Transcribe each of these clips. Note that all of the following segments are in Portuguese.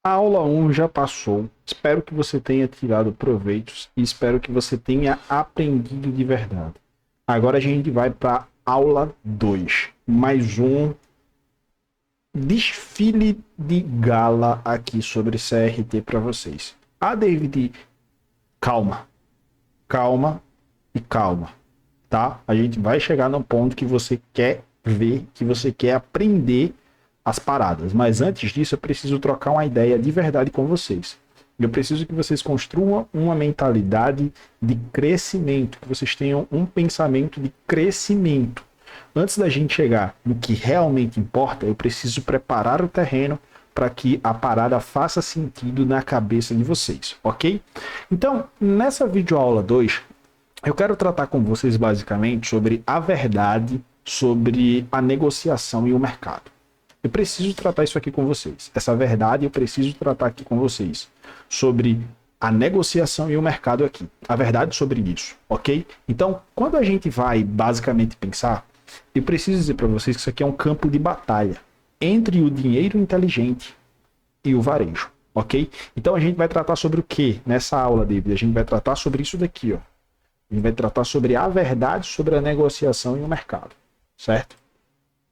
A aula 1 já passou. Espero que você tenha tirado proveitos e espero que você tenha aprendido de verdade. Agora a gente vai para aula 2. Mais um desfile de gala aqui sobre CRT para vocês. Ah, David, calma, calma e calma, tá? A gente vai chegar no ponto que você quer ver, que você quer aprender as paradas. Mas antes disso, eu preciso trocar uma ideia de verdade com vocês. Eu preciso que vocês construam uma mentalidade de crescimento, que vocês tenham um pensamento de crescimento. Antes da gente chegar no que realmente importa, eu preciso preparar o terreno para que a parada faça sentido na cabeça de vocês, ok? Então, nessa videoaula 2, eu quero tratar com vocês basicamente sobre a verdade sobre a negociação e o mercado. Eu preciso tratar isso aqui com vocês. Essa verdade eu preciso tratar aqui com vocês. Sobre a negociação e o mercado aqui. A verdade sobre isso, ok? Então, quando a gente vai basicamente pensar, eu preciso dizer para vocês que isso aqui é um campo de batalha entre o dinheiro inteligente e o varejo, ok? Então a gente vai tratar sobre o que nessa aula, David? A gente vai tratar sobre isso daqui, ó. A gente vai tratar sobre a verdade sobre a negociação e o mercado, certo?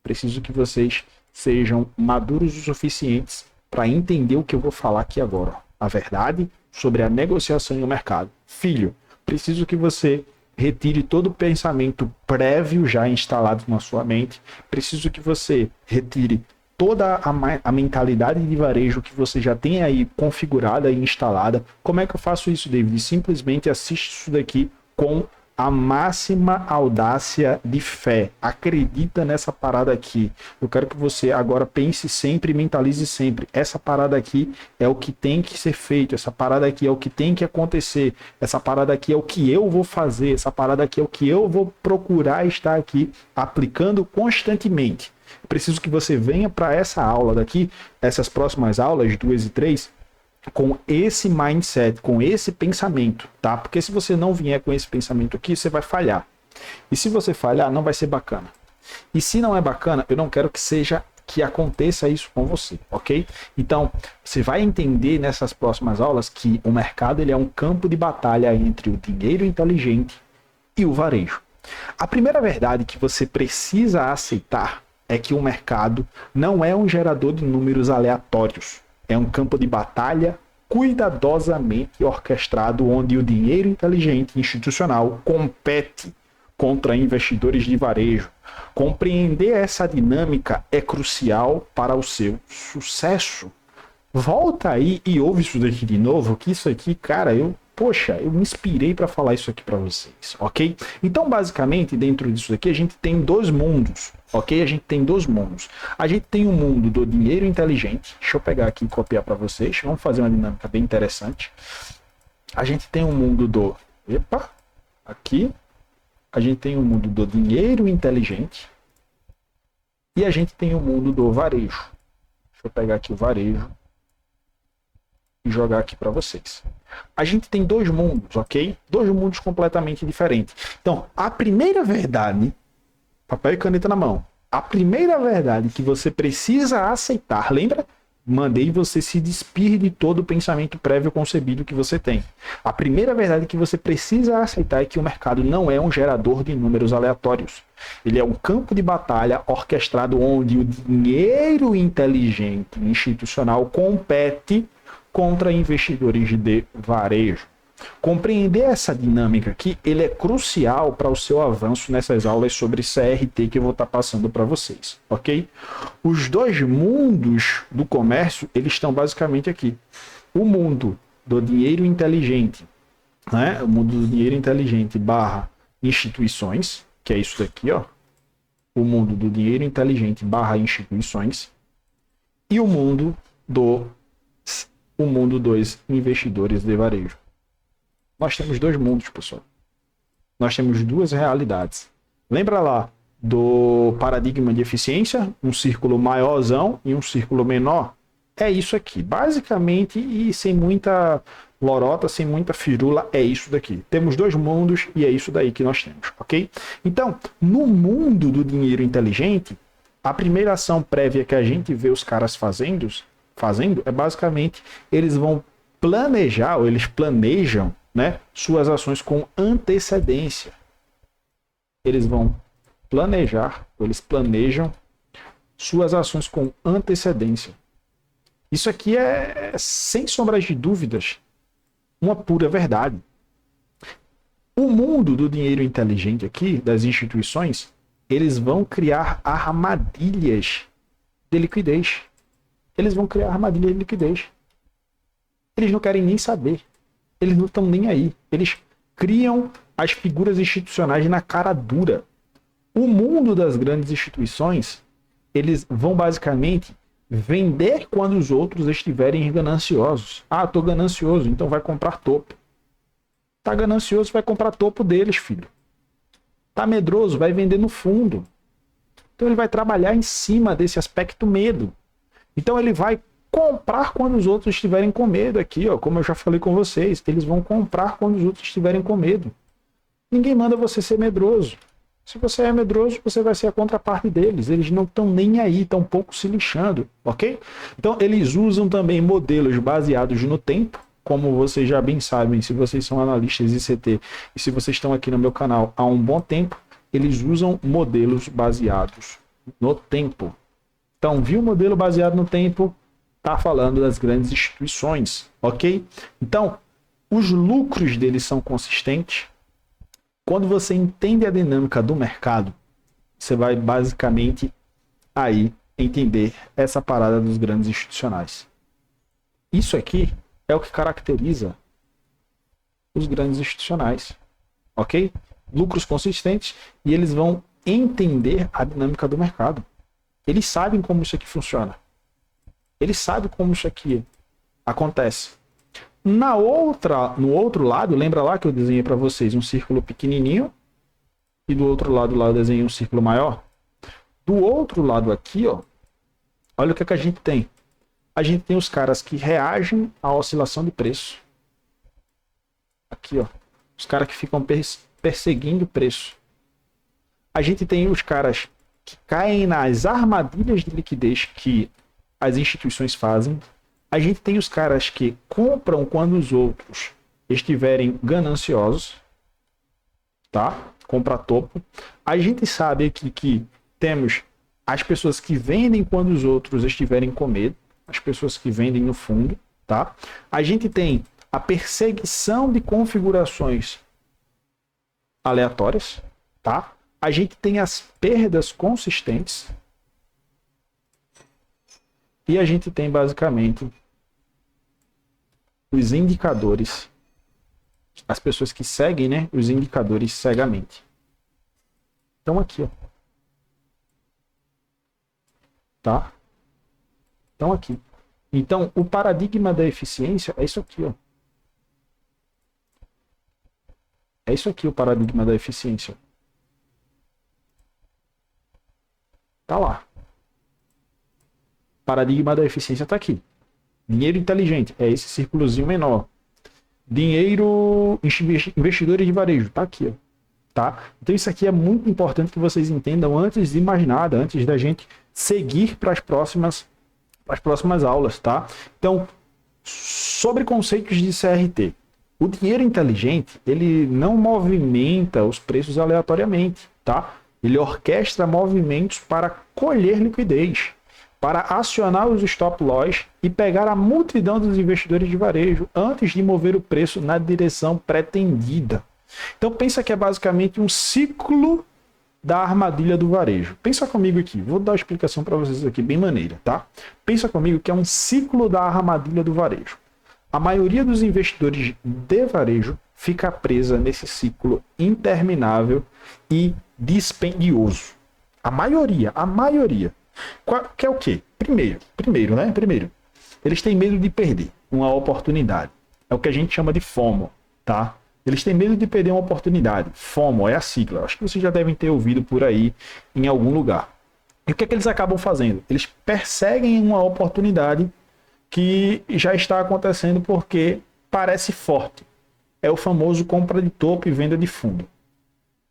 Preciso que vocês sejam maduros o suficientes para entender o que eu vou falar aqui agora. A verdade sobre a negociação e o mercado. Filho, preciso que você retire todo o pensamento prévio já instalado na sua mente. Preciso que você retire toda a mentalidade de varejo que você já tem aí configurada e instalada. Como é que eu faço isso, David? Simplesmente assiste isso daqui com a máxima audácia de fé. Acredita nessa parada aqui. Eu quero que você agora pense sempre e mentalize sempre. Essa parada aqui é o que tem que ser feito. Essa parada aqui é o que tem que acontecer. Essa parada aqui é o que eu vou fazer. Essa parada aqui é o que eu vou procurar estar aqui aplicando constantemente. Preciso que você venha para essa aula daqui, essas próximas aulas, 2 e 3, com esse mindset, com esse pensamento, tá? Porque se você não vier com esse pensamento aqui, você vai falhar. E se você falhar, não vai ser bacana. E se não é bacana, eu não quero que aconteça isso com você, ok? Então, você vai entender nessas próximas aulas que o mercado ele é um campo de batalha entre o dinheiro inteligente e o varejo. A primeira verdade que você precisa aceitar é que o mercado não é um gerador de números aleatórios. É um campo de batalha cuidadosamente orquestrado onde o dinheiro inteligente institucional compete contra investidores de varejo. Compreender essa dinâmica é crucial para o seu sucesso. Volta aí e ouve isso daqui de novo, que isso aqui, cara, eu me inspirei para falar isso aqui para vocês, ok? Então, basicamente, dentro disso aqui, a gente tem dois mundos, ok? A gente tem dois mundos. A gente tem o mundo do dinheiro inteligente. Deixa eu pegar aqui e copiar para vocês. Vamos fazer uma dinâmica bem interessante. A gente tem o mundo do... Epa! Aqui. A gente tem o mundo do dinheiro inteligente. E a gente tem o mundo do varejo. Deixa eu pegar aqui o varejo e jogar aqui para vocês. A gente tem dois mundos, ok? Dois mundos completamente diferentes. Então, a primeira verdade, papel e caneta na mão, a primeira verdade que você precisa aceitar, lembra? Mandei você se despir de todo o pensamento prévio concebido que você tem. A primeira verdade que você precisa aceitar é que o mercado não é um gerador de números aleatórios. Ele é um campo de batalha orquestrado onde o dinheiro inteligente institucional compete contra investidores de varejo. Compreender essa dinâmica aqui, ele é crucial para o seu avanço nessas aulas sobre CRT que eu vou estar passando para vocês, ok? Os dois mundos do comércio, eles estão basicamente aqui. O mundo do dinheiro inteligente, né? O mundo do dinheiro inteligente barra instituições, que é isso daqui, ó. O mundo do dinheiro inteligente barra instituições. E o mundo dos investidores de varejo. Nós temos dois mundos, pessoal. Nós temos duas realidades. Lembra lá do paradigma de eficiência? Um círculo maiorzão e um círculo menor? É isso aqui. Basicamente, e sem muita lorota, sem muita firula, é isso daqui. Temos dois mundos e é isso daí que nós temos, ok? Então, no mundo do dinheiro inteligente, a primeira ação prévia que a gente vê os caras fazendo é basicamente eles vão planejar, ou eles planejam, né, suas ações com antecedência. Eles vão planejar, ou eles planejam suas ações com antecedência. Isso aqui é, sem sombras de dúvidas, uma pura verdade. O mundo do dinheiro inteligente aqui, das instituições, eles vão criar armadilhas de liquidez. Eles vão criar armadilhas de liquidez. Eles não querem nem saber. Eles não estão nem aí. Eles criam as figuras institucionais na cara dura. O mundo das grandes instituições, eles vão basicamente vender quando os outros estiverem gananciosos. Ah, tô ganancioso, então vai comprar topo. Tá ganancioso, vai comprar topo deles, filho. Tá medroso, vai vender no fundo. Então ele vai trabalhar em cima desse aspecto medo. Então ele vai comprar quando os outros estiverem com medo aqui, ó, como eu já falei com vocês. Eles vão comprar quando os outros estiverem com medo. Ninguém manda você ser medroso. Se você é medroso, você vai ser a contraparte deles. Eles não estão nem aí, estão um pouco se lixando, ok? Então eles usam também modelos baseados no tempo. Como vocês já bem sabem, se vocês são analistas ICT e se vocês estão aqui no meu canal há um bom tempo, eles usam modelos baseados no tempo. Então, viu o modelo baseado no tempo? Está falando das grandes instituições, ok? Então, os lucros deles são consistentes. Quando você entende a dinâmica do mercado, você vai basicamente aí entender essa parada dos grandes institucionais. Isso aqui é o que caracteriza os grandes institucionais, ok? Lucros consistentes, e eles vão entender a dinâmica do mercado. Eles sabem como isso aqui funciona. Eles sabem como isso aqui acontece. No outro lado, lembra lá que eu desenhei para vocês um círculo pequenininho e do outro lado lá eu desenhei um círculo maior? Do outro lado aqui, ó, olha o que a gente tem. A gente tem os caras que reagem à oscilação de preço. Aqui, ó. Os caras que ficam perseguindo o preço. A gente tem os caras que caem nas armadilhas de liquidez que as instituições fazem. A gente tem os caras que compram quando os outros estiverem gananciosos. Tá? Compra topo. A gente sabe aqui que temos as pessoas que vendem quando os outros estiverem com medo. As pessoas que vendem no fundo, tá? A gente tem a perseguição de configurações aleatórias, tá? A gente tem as perdas consistentes e a gente tem basicamente os indicadores, as pessoas que seguem, né, os indicadores cegamente. Então aqui, ó. Tá? Então aqui. Então, o paradigma da eficiência é isso aqui, ó. É isso aqui o paradigma da eficiência. Tá lá. O paradigma da eficiência tá aqui. Dinheiro inteligente é esse círculozinho menor. Dinheiro, investidores de varejo, tá aqui, ó. Tá? Então isso aqui é muito importante que vocês entendam antes de mais nada, antes da gente seguir para as próximas aulas, tá? Então, sobre conceitos de CRT. O dinheiro inteligente, ele não movimenta os preços aleatoriamente, tá? Ele orquestra movimentos para colher liquidez, para acionar os stop loss e pegar a multidão dos investidores de varejo antes de mover o preço na direção pretendida. Então pensa que é basicamente um ciclo da armadilha do varejo. Pensa comigo aqui, vou dar uma explicação para vocês aqui bem maneira, tá? Pensa comigo que é um ciclo da armadilha do varejo. A maioria dos investidores de varejo fica presa nesse ciclo interminável e dispendioso. A maioria. Que é o quê? Primeiro, né? Eles têm medo de perder uma oportunidade. É o que a gente chama de FOMO, tá? Eles têm medo de perder uma oportunidade. FOMO é a sigla. Acho que vocês já devem ter ouvido por aí em algum lugar. E o que é que eles acabam fazendo? Eles perseguem uma oportunidade que já está acontecendo porque parece forte. É o famoso compra de topo e venda de fundo.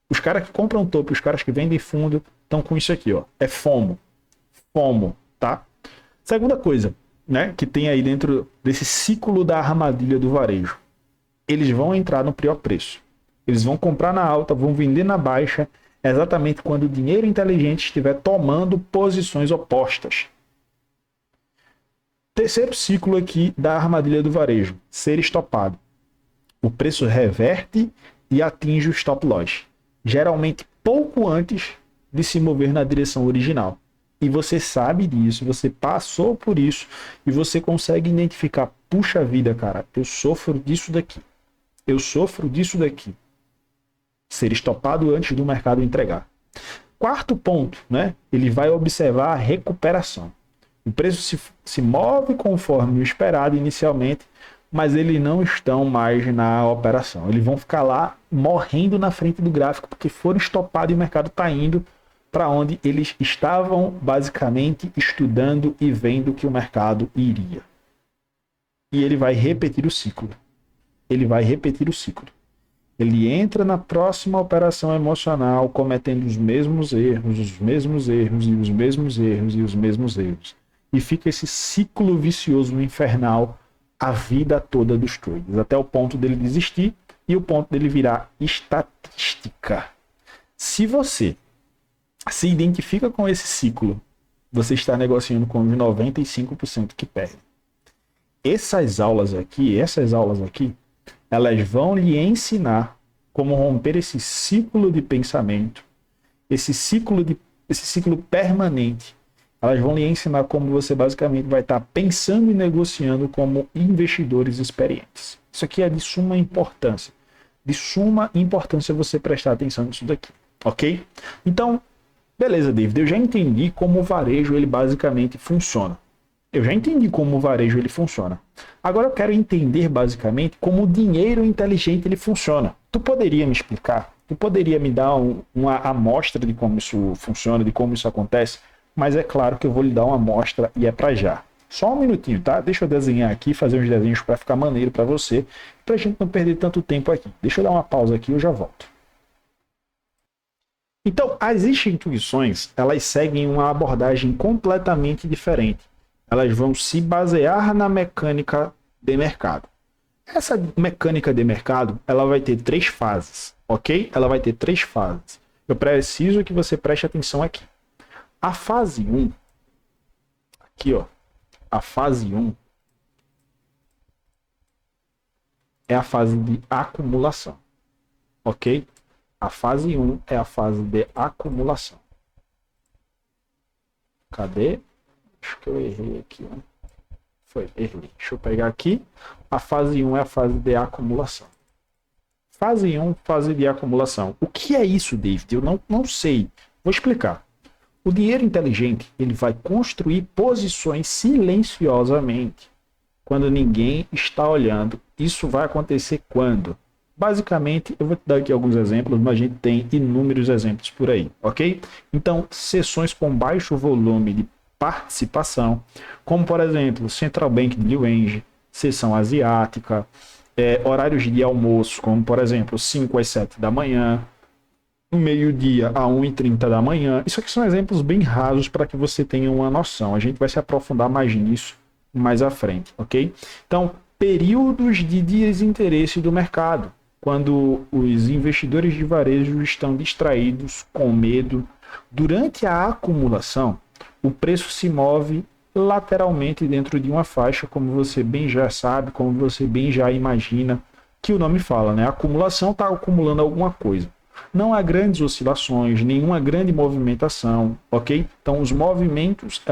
Os caras que compram topo e os caras que vendem fundo estão com isso aqui, ó. É FOMO. FOMO, tá? Segunda coisa. né, que tem aí dentro desse ciclo da armadilha do varejo. Eles vão entrar no pior preço. Eles vão comprar na alta, vão vender na baixa, exatamente quando o dinheiro inteligente estiver tomando posições opostas. Terceiro ciclo aqui da armadilha do varejo, ser estopado. O preço reverte e atinge o stop loss, geralmente pouco antes de se mover na direção original. E você sabe disso, você passou por isso e você consegue identificar, puxa vida, cara, eu sofro disso daqui. Eu sofro disso daqui. Ser estopado antes do mercado entregar. Quarto ponto, né? Ele vai observar a recuperação. O preço se move conforme o esperado inicialmente, mas eles não estão mais na operação. Eles vão ficar lá morrendo na frente do gráfico porque foram estopados e o mercado está indo para onde eles estavam basicamente estudando e vendo que o mercado iria. E ele vai repetir o ciclo. Ele vai repetir o ciclo. Ele entra na próxima operação emocional cometendo os mesmos erros, os mesmos erros e os mesmos erros e os mesmos erros. E fica esse ciclo vicioso infernal a vida toda dos traders, até o ponto dele desistir e o ponto dele virar estatística. Se você se identifica com esse ciclo, você está negociando com os 95% que perde. Essas aulas aqui, elas vão lhe ensinar como romper esse ciclo de pensamento, esse ciclo permanente. Elas vão lhe ensinar como você basicamente vai estar pensando e negociando como investidores experientes. Isso aqui é de suma importância. De suma importância você prestar atenção nisso daqui, ok? Então, beleza, David, eu já entendi como o varejo ele basicamente funciona. Agora eu quero entender basicamente como o dinheiro inteligente ele funciona. Tu poderia me explicar? Tu poderia me dar uma amostra de como isso funciona, de como isso acontece? Mas é claro que eu vou lhe dar uma amostra e é para já. Só um minutinho, tá? Deixa eu desenhar aqui, fazer uns desenhos para ficar maneiro para você, para a gente não perder tanto tempo aqui. Deixa eu dar uma pausa aqui e eu já volto. Então, as instituições, elas seguem uma abordagem completamente diferente. Elas vão se basear na mecânica de mercado. Essa mecânica de mercado, ela vai ter 3 fases, ok? Ela vai ter 3 fases. Eu preciso que você preste atenção aqui. A fase 1, aqui ó, a fase 1 é a fase de acumulação, ok? A fase 1 é a fase de acumulação. Cadê? Acho que eu errei aqui, né? Errei. Deixa eu pegar aqui. A fase 1 é a fase de acumulação. Fase 1, fase de acumulação. O que é isso, David? Eu não sei. Vou explicar. O dinheiro inteligente, ele vai construir posições silenciosamente. Quando ninguém está olhando. Isso vai acontecer quando? Basicamente, eu vou te dar aqui alguns exemplos, mas a gente tem inúmeros exemplos por aí, ok? Então, sessões com baixo volume de participação, como por exemplo, Central Bank de Liu Eng, sessão asiática, horários de almoço, como por exemplo, 5 às 7 da manhã, meio-dia a 1h30 da manhã. Isso aqui são exemplos bem rasos para que você tenha uma noção. A gente vai se aprofundar mais nisso mais à frente, ok? Então, períodos de desinteresse do mercado, quando os investidores de varejo estão distraídos, com medo. Durante a acumulação, o preço se move lateralmente dentro de uma faixa, como você bem já sabe, como você bem já imagina que o nome fala, né? A acumulação está acumulando alguma coisa. Não há grandes oscilações, nenhuma grande movimentação, ok? Então, os movimentos,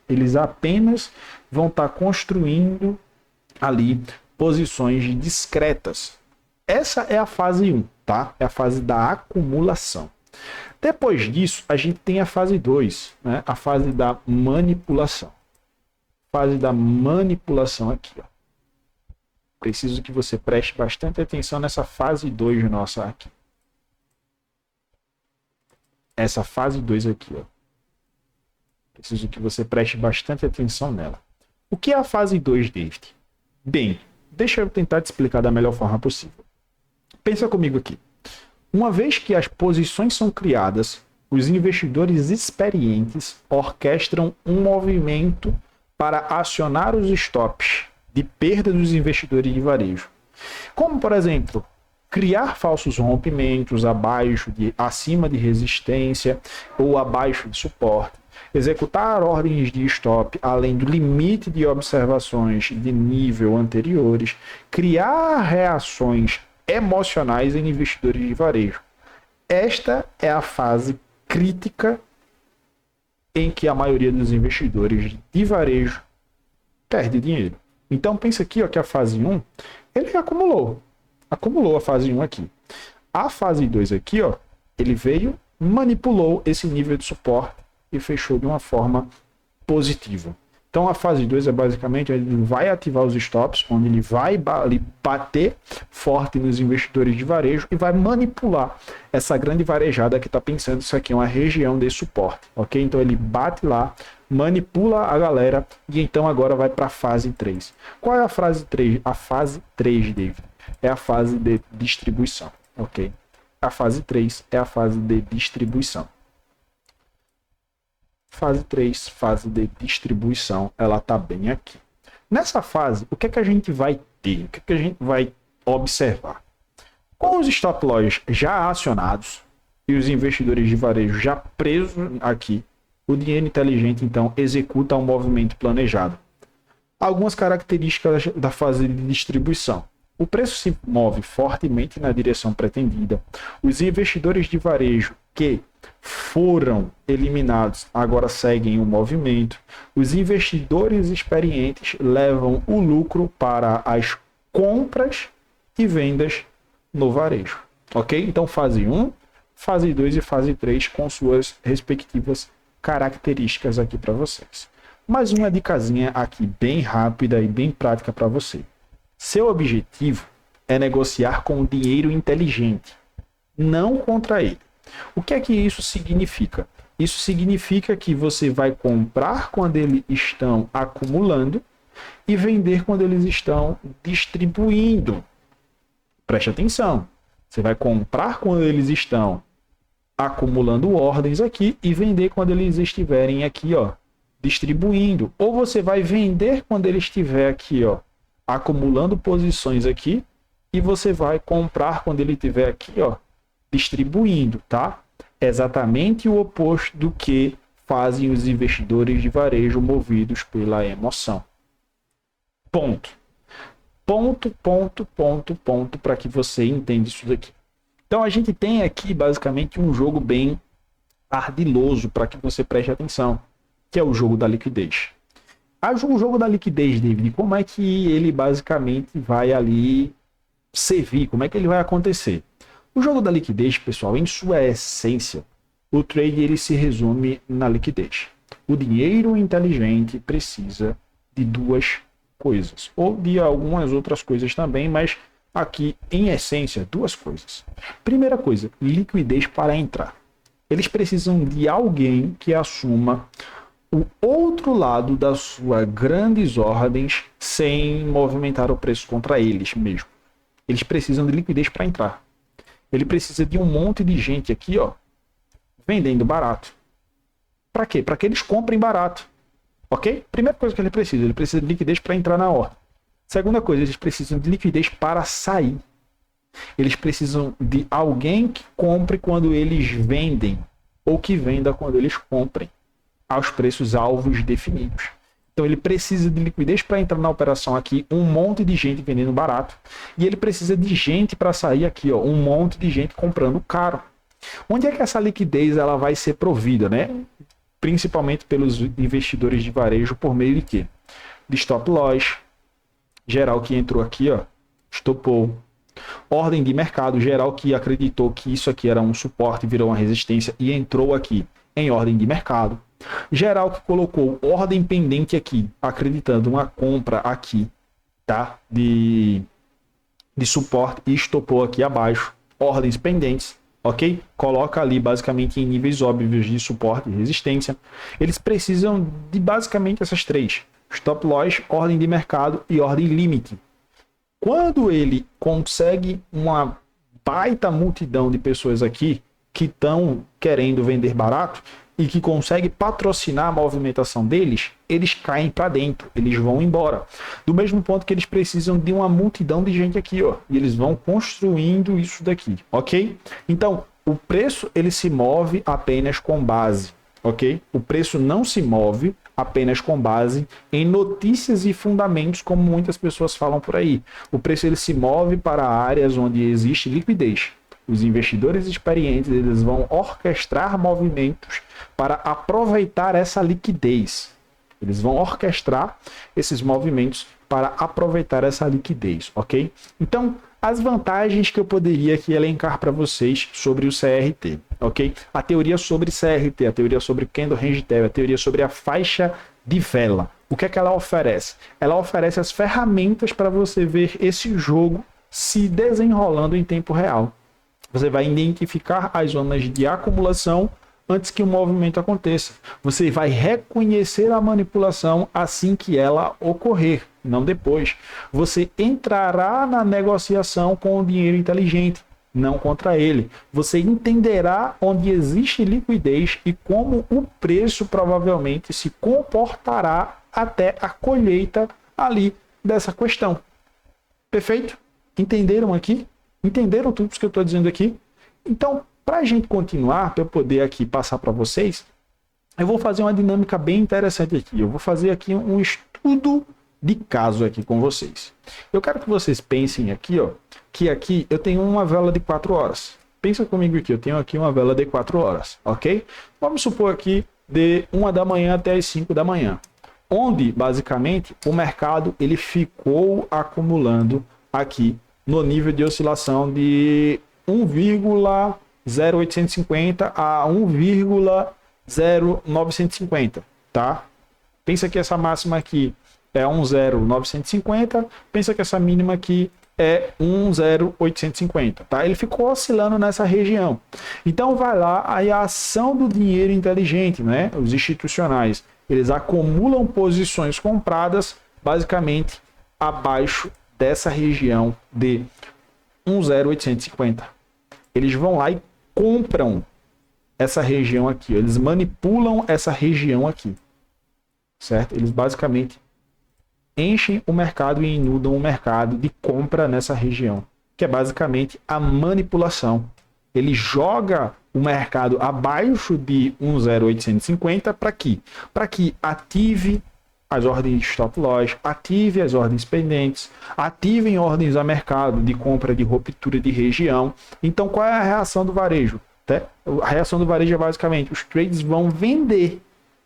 eles apenas vão estar construindo ali posições discretas. Essa é a fase 1, tá? É a fase da acumulação. Depois disso, a gente tem a fase 2, né? A fase da manipulação. Fase da manipulação aqui, ó. Preciso que você preste bastante atenção nessa fase 2 nossa aqui. Essa fase 2 aqui, ó. Preciso que você preste bastante atenção nela. O que é a fase 2, David? Bem, deixa eu tentar te explicar da melhor forma possível. Pensa comigo aqui. Uma vez que as posições são criadas, os investidores experientes orquestram um movimento para acionar os stops de perda dos investidores de varejo. Como, por exemplo, criar falsos rompimentos acima de resistência ou abaixo de suporte, executar ordens de stop além do limite de observações de nível anteriores, criar reações emocionais em investidores de varejo. Esta é a fase crítica em que a maioria dos investidores de varejo perde dinheiro. Então pensa aqui, ó, que a fase 1, ele acumulou a fase 1 aqui. A fase 2 aqui, ó, ele veio, manipulou esse nível de suporte e fechou de uma forma positiva. Então a fase 2 é basicamente, ele vai ativar os stops, onde ele vai bater forte nos investidores de varejo e vai manipular essa grande varejada que está pensando isso aqui é uma região de suporte, ok? Então ele bate lá, manipula a galera e então agora vai para a fase 3. Qual é a fase 3? A fase 3, David, é a fase de distribuição, ok? A fase 3 é a fase de distribuição. Fase 3, fase de distribuição, ela está bem aqui. Nessa fase, o que é que a gente vai ter? O que é que a gente vai observar? Com os stop loss já acionados e os investidores de varejo já presos aqui, o dinheiro inteligente, então, executa um movimento planejado. Algumas características da fase de distribuição. O preço se move fortemente na direção pretendida. Os investidores de varejo que foram eliminados agora seguem o movimento. Os investidores experientes levam o lucro para as compras e vendas no varejo. Ok? Então, fase 1, fase 2 e fase 3 com suas respectivas características aqui para vocês. Mais uma dicasinha aqui bem rápida e bem prática para você. Seu objetivo é negociar com o dinheiro inteligente, não contra ele. O que é que isso significa? Isso significa que você vai comprar quando eles estão acumulando e vender quando eles estão distribuindo. Preste atenção. Você vai comprar quando eles estão acumulando ordens aqui e vender quando eles estiverem aqui, ó, distribuindo. Ou você vai vender quando ele estiver aqui, ó, acumulando posições aqui, e você vai comprar quando ele estiver aqui, ó, distribuindo, tá? Exatamente o oposto do que fazem os investidores de varejo movidos pela emoção. Ponto. Ponto para que você entenda isso daqui. Então a gente tem aqui basicamente um jogo bem ardiloso para que você preste atenção, que é o jogo da liquidez. O jogo da liquidez, David, como é que ele basicamente vai ali servir? Como é que ele vai acontecer? O jogo da liquidez, pessoal, em sua essência, o trade ele se resume na liquidez. O dinheiro inteligente precisa de duas coisas, ou de algumas outras coisas também, mas aqui, em essência, duas coisas. Primeira coisa, liquidez para entrar. Eles precisam de alguém que assuma o outro lado das suas grandes ordens sem movimentar o preço contra eles mesmo. Eles precisam de liquidez para entrar. Ele precisa de um monte de gente aqui, ó, vendendo barato. Para quê? Para que eles comprem barato. Ok? Primeira coisa que ele precisa de liquidez para entrar na ordem. Segunda coisa, eles precisam de liquidez para sair. Eles precisam de alguém que compre quando eles vendem, ou que venda quando eles comprem, aos preços alvos definidos. Então ele precisa de liquidez para entrar na operação aqui, um monte de gente vendendo barato, e ele precisa de gente para sair aqui, ó, um monte de gente comprando caro. Onde é que essa liquidez ela vai ser provida, né? Principalmente pelos investidores de varejo por meio de quê? De stop loss, geral que entrou aqui, ó, estopou. Ordem de mercado, geral que acreditou que isso aqui era um suporte, virou uma resistência e entrou aqui em ordem de mercado. Geral que colocou ordem pendente aqui, acreditando uma compra aqui, tá? De suporte e estopou aqui abaixo. Ordens pendentes, ok? Coloca ali basicamente em níveis óbvios de suporte e resistência. Eles precisam de basicamente essas três: stop loss, ordem de mercado e ordem limite. Quando ele consegue uma baita multidão de pessoas aqui que estão querendo vender barato, e que consegue patrocinar a movimentação deles, eles caem para dentro, eles vão embora. Do mesmo ponto que eles precisam de uma multidão de gente aqui, ó, e eles vão construindo isso daqui, ok? Então, o preço ele se move apenas com base, ok? O preço não se move apenas com base em notícias e fundamentos, como muitas pessoas falam por aí. O preço ele se move para áreas onde existe liquidez. Os investidores experientes eles vão orquestrar movimentos para aproveitar essa liquidez. Eles vão orquestrar esses movimentos para aproveitar essa liquidez, ok? Então, as vantagens que eu poderia aqui elencar para vocês sobre o CRT, ok? A teoria sobre CRT, a teoria sobre Candle Range Theory, a teoria sobre a faixa de vela. O que é que ela oferece? Ela oferece as ferramentas para você ver esse jogo se desenrolando em tempo real. Você vai identificar as zonas de acumulação antes que o movimento aconteça. Você vai reconhecer a manipulação assim que ela ocorrer, não depois. Você entrará na negociação com o dinheiro inteligente, não contra ele. Você entenderá onde existe liquidez e como o preço provavelmente se comportará até a colheita ali dessa questão. Perfeito? Entenderam aqui? Entenderam tudo isso que eu estou dizendo aqui? Então, para a gente continuar, para eu poder aqui passar para vocês, eu vou fazer uma dinâmica bem interessante aqui. Eu vou fazer aqui um estudo de caso aqui com vocês. Eu quero que vocês pensem aqui, ó, que aqui eu tenho uma vela de 4 horas. Pensa comigo aqui, eu tenho aqui uma vela de 4 horas, ok? Vamos supor aqui de 1 da manhã até as 5 da manhã, onde basicamente o mercado ele ficou acumulando aqui no nível de oscilação de 1,0850 a 1,0950, tá? Pensa que essa máxima aqui é 1,0950, pensa que essa mínima aqui é 1,0850, tá? Ele ficou oscilando nessa região. Então vai lá, aí a ação do dinheiro inteligente, né? Os institucionais, eles acumulam posições compradas basicamente abaixo dessa região de 1,0850. Eles vão lá e compram essa região aqui. Eles manipulam essa região aqui. Certo? Eles basicamente enchem o mercado e inundam o mercado de compra nessa região, que é basicamente a manipulação. Ele joga o mercado abaixo de 1,0850 para quê? Para que ative as ordens de stop loss, ative as ordens pendentes, ativem ordens a mercado de compra de ruptura de região. Então, qual é a reação do varejo? A reação do varejo é basicamente, os trades vão vender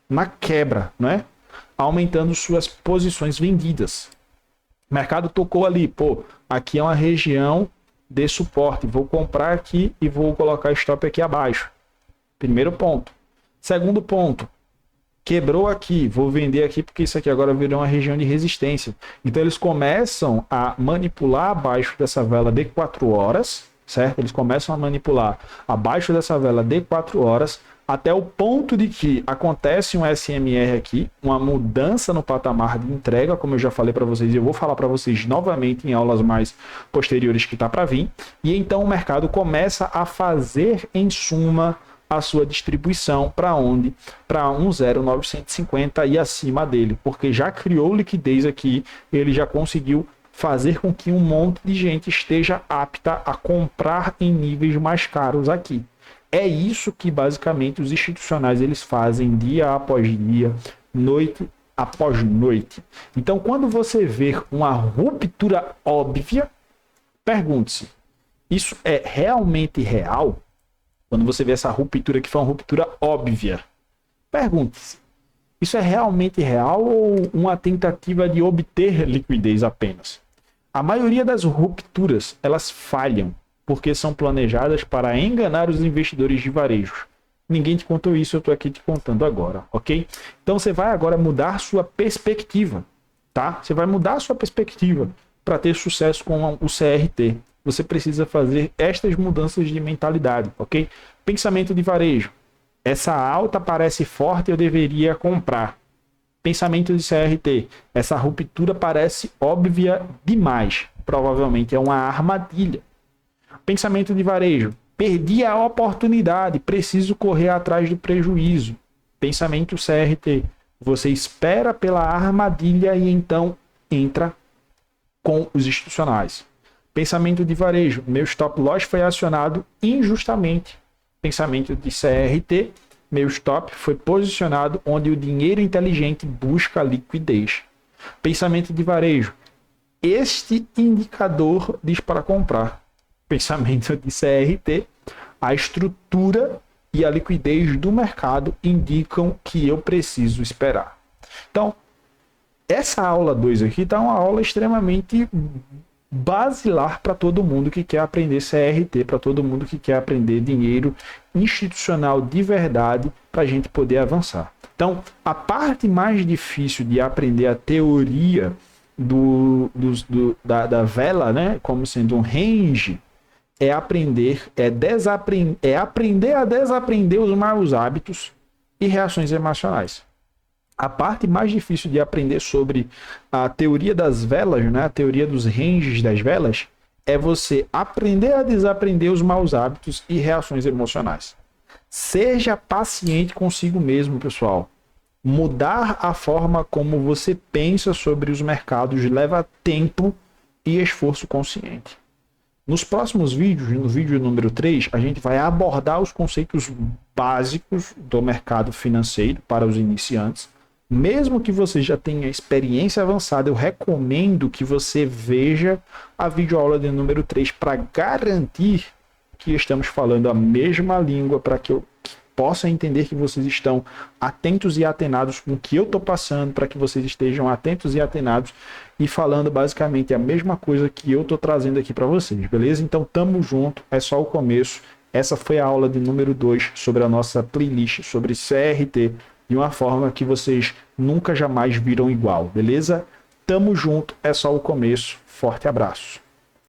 na quebra, né? Aumentando suas posições vendidas. O mercado tocou ali, pô, aqui é uma região de suporte, vou comprar aqui e vou colocar stop aqui abaixo. Primeiro ponto. Segundo ponto, quebrou aqui, vou vender aqui porque isso aqui agora virou uma região de resistência. Então eles começam a manipular abaixo dessa vela de 4 horas, certo? Eles começam a manipular abaixo dessa vela de 4 horas, até o ponto de que acontece um SMR aqui, uma mudança no patamar de entrega, como eu já falei para vocês, e eu vou falar para vocês novamente em aulas mais posteriores que está para vir, e então o mercado começa a fazer, em suma, a sua distribuição para onde? Para 1,0950 e acima dele, porque já criou liquidez aqui, ele já conseguiu fazer com que um monte de gente esteja apta a comprar em níveis mais caros aqui. É isso que basicamente os institucionais eles fazem dia após dia, noite após noite. Então, quando você vê uma ruptura óbvia, pergunte-se, isso é realmente real? Quando você vê essa ruptura que foi uma ruptura óbvia, pergunte-se, isso é realmente real ou uma tentativa de obter liquidez apenas? A maioria das rupturas, elas falham, porque são planejadas para enganar os investidores de varejo. Ninguém te contou isso, eu estou aqui te contando agora, ok? Então você vai agora mudar sua perspectiva, tá? Você vai mudar sua perspectiva para ter sucesso com o CRT. Você precisa fazer estas mudanças de mentalidade, ok? Pensamento de varejo. Essa alta parece forte, eu deveria comprar. Pensamento de CRT. Essa ruptura parece óbvia demais. Provavelmente é uma armadilha. Pensamento de varejo. Perdi a oportunidade, preciso correr atrás do prejuízo. Pensamento CRT. Você espera pela armadilha e então entra com os institucionais. Pensamento de varejo. Meu stop loss foi acionado injustamente. Pensamento de CRT. Meu stop foi posicionado onde o dinheiro inteligente busca liquidez. Pensamento de varejo. Este indicador diz para comprar. Pensamento de CRT. A estrutura e a liquidez do mercado indicam que eu preciso esperar. Então, essa aula 2 aqui está uma aula extremamente basilar para todo mundo que quer aprender CRT, para todo mundo que quer aprender dinheiro institucional de verdade para a gente poder avançar. Então, a parte mais difícil de aprender a teoria da vela, né, como sendo um range, é aprender a desaprender os maus hábitos e reações emocionais. A parte mais difícil de aprender sobre a teoria das velas, né, a teoria dos ranges das velas, é você aprender a desaprender os maus hábitos e reações emocionais. Seja paciente consigo mesmo, pessoal. Mudar a forma como você pensa sobre os mercados leva tempo e esforço consciente. Nos próximos vídeos, no vídeo número 3, a gente vai abordar os conceitos básicos do mercado financeiro para os iniciantes. Mesmo que você já tenha experiência avançada, eu recomendo que você veja a videoaula de número 3 para garantir que estamos falando a mesma língua, para que eu possa entender que vocês estão atentos e atenados com o que eu estou passando, para que vocês estejam atentos e atenados e falando basicamente a mesma coisa que eu estou trazendo aqui para vocês, beleza? Então, tamo junto, é só o começo. Essa foi a aula de número 2 sobre a nossa playlist, sobre CRT, de uma forma que vocês nunca jamais viram igual, beleza? Tamo junto, é só o começo. Forte abraço.